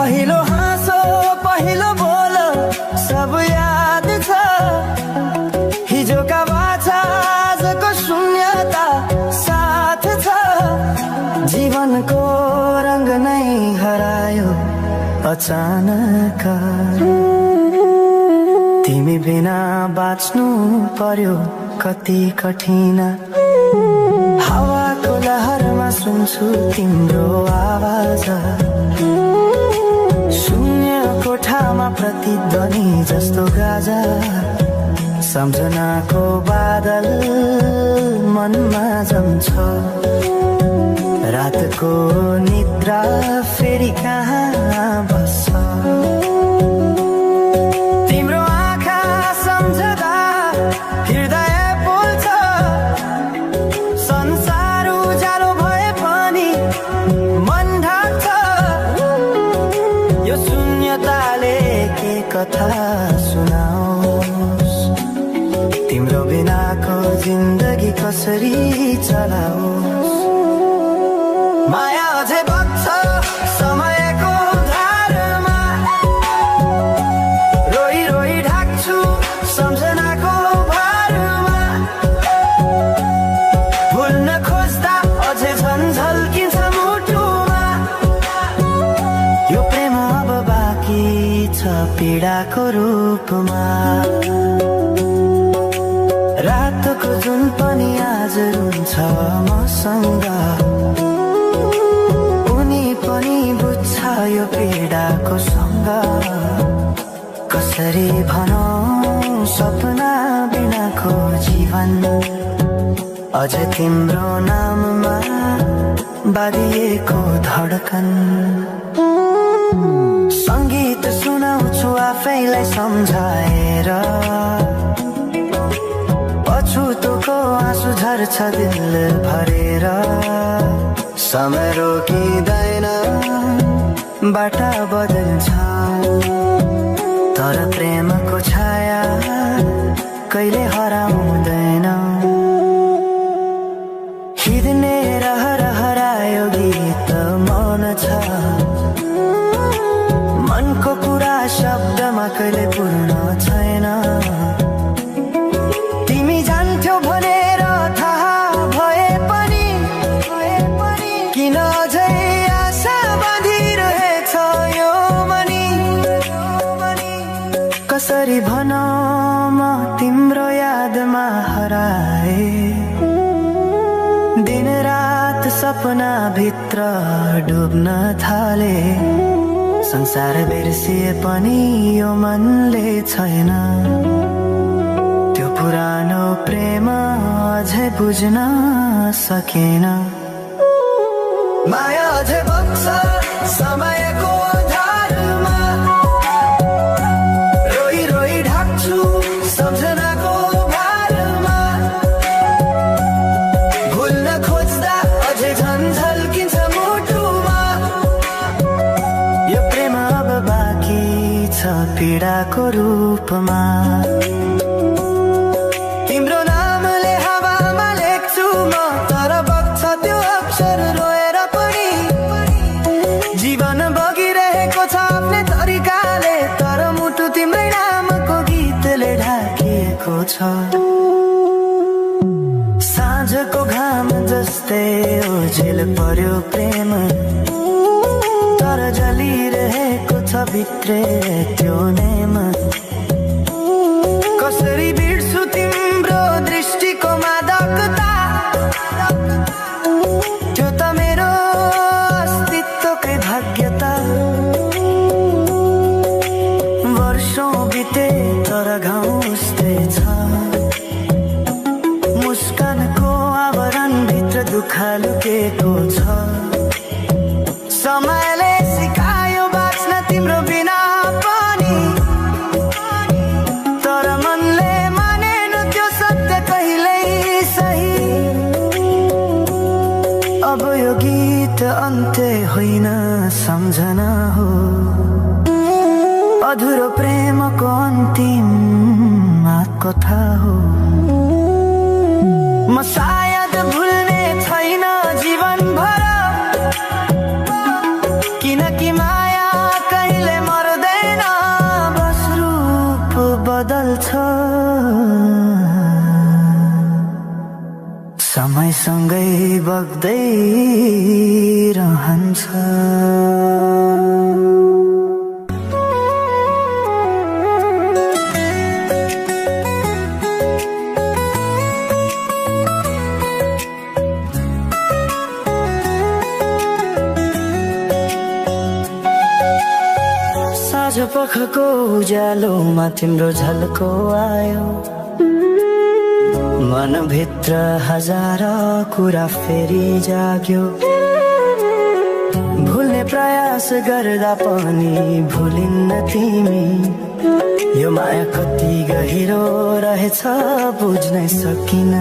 पहिलो हाँसो पहिलो बोल सब याद छ। हिजोका बाछा आजको शून्यता साथ छ। जीवनको रंग नै हरायो अचानक। तिमी बिना बाँच्नु पर्यो कति कठिन। हावाको लहरमा सुन्छु तिम्रो आवाज। शून्य कोठामा प्रतिध्वनि जस्तो गाजा। सम्झनाको बादल मनमा जम्छ। रातको निद्रा फेरि कहाँ बस्छ। तिम्रो आँखा सम्झदा हृदय बोल्छ। संसार उज्यालो भए पनि मन ढाक्छ। यो शून्यताले के कथा सुनाओस्। तिम्रो बिनाको जिन्दगी कसरी चलाओस्। माया अझै बग्छ समयको धारमा। रोई रोई ढाक्छु सम्झनाको भारमा। भुल्न खोज्दा अझै झल्किन्छ मुटुमा। यो प्रेम अब बाँकी छ पीडाको रूपमा। रातको जुन पनि आज रुन्छ मसँग। उनी पनि बुझ्छ यो पीडाको सँग। कसरी भनौं सपना बिनाको जीवन। अझ तिम्रो नाममा बाँधिएको धडकन। संगीत सुनाउँछु आफैलाई सम्झाएर। पछुतोको आँसु झर्छ दिल भरेर। समय रोकिँदैन बाटा बदल्छ। तर प्रेमको छाया कहिले हराउँदैन। हिँड्ने रहर हरायो गीत मौन छ। मनको कुरा शब्दमा कहिले पूर्ण छैन। तिमी जान्थ्यौ भनेर थाहा भए पनि किन अझै आशा बाँधिरहेछ यो मनी। कसरी भनौं म तिम्रो यादमा हराए। दिन रात सपना भित्र डुब्न थाले। संसार बिर्सिए पनि यो मनले छैन। त्यो पुरानो प्रेम अझै बुझ्न सकेन। माया अझै बग्छ समयको धारमा। रोई रोई ढाक्छु सम्झनाको भारमा। भुल्न खोज्दा अझै झल्किन्छ मुटुमा। यो प्रेम अब बाँकी छ पीडाको रूपमा। तिम्रो नामले हावामा लेख्छु म तर बग्छ त्यो अक्षर रोएर पनि। जीवन बगिरहेको छ आफ्नै तरिकाले तर मुटु तिम्रै नामको गीतले ढाकिएको छ। साँझको घाम जस्तै ओझेल पर्यो प्रेम। तर जलिरहेको छ भित्रै त्यो नेम। कसरी बिर्छु तिम्रो दृष्टिको मादकता। त्यो त मेरो अस्तित्वकै भाग्यता। वर्षौं बिते तर घाउ उस्तै छ। मुस्कानको आवरण भित्र दुःख लुकेको छ। समयले सिकायो बाँच्न तिम्रो बिना पनि। तर मनले मानेन त्यो सत्य कहिल्यै सही। अब यो गीत अन्त्य होइन सम्झना हो। अधुरो प्रेमको अन्तिम कथा हो। म सायद भुल्ने छैन जीवन भर। किनकि माया कहिले मर्दैन, बस रूप बदल्छ। समयसँगै बग्दै रहन्छ। साँझ पखको उज्यालोमा तिम्रो झल्को आयो, मनभित्र हजार कुरा फेरि जाग्यो। भुल्ने प्रयास गर्दा पनि भुलिन्न तिमी, यो माया कति गहिरो रहेछ बुझ्नै सकिन।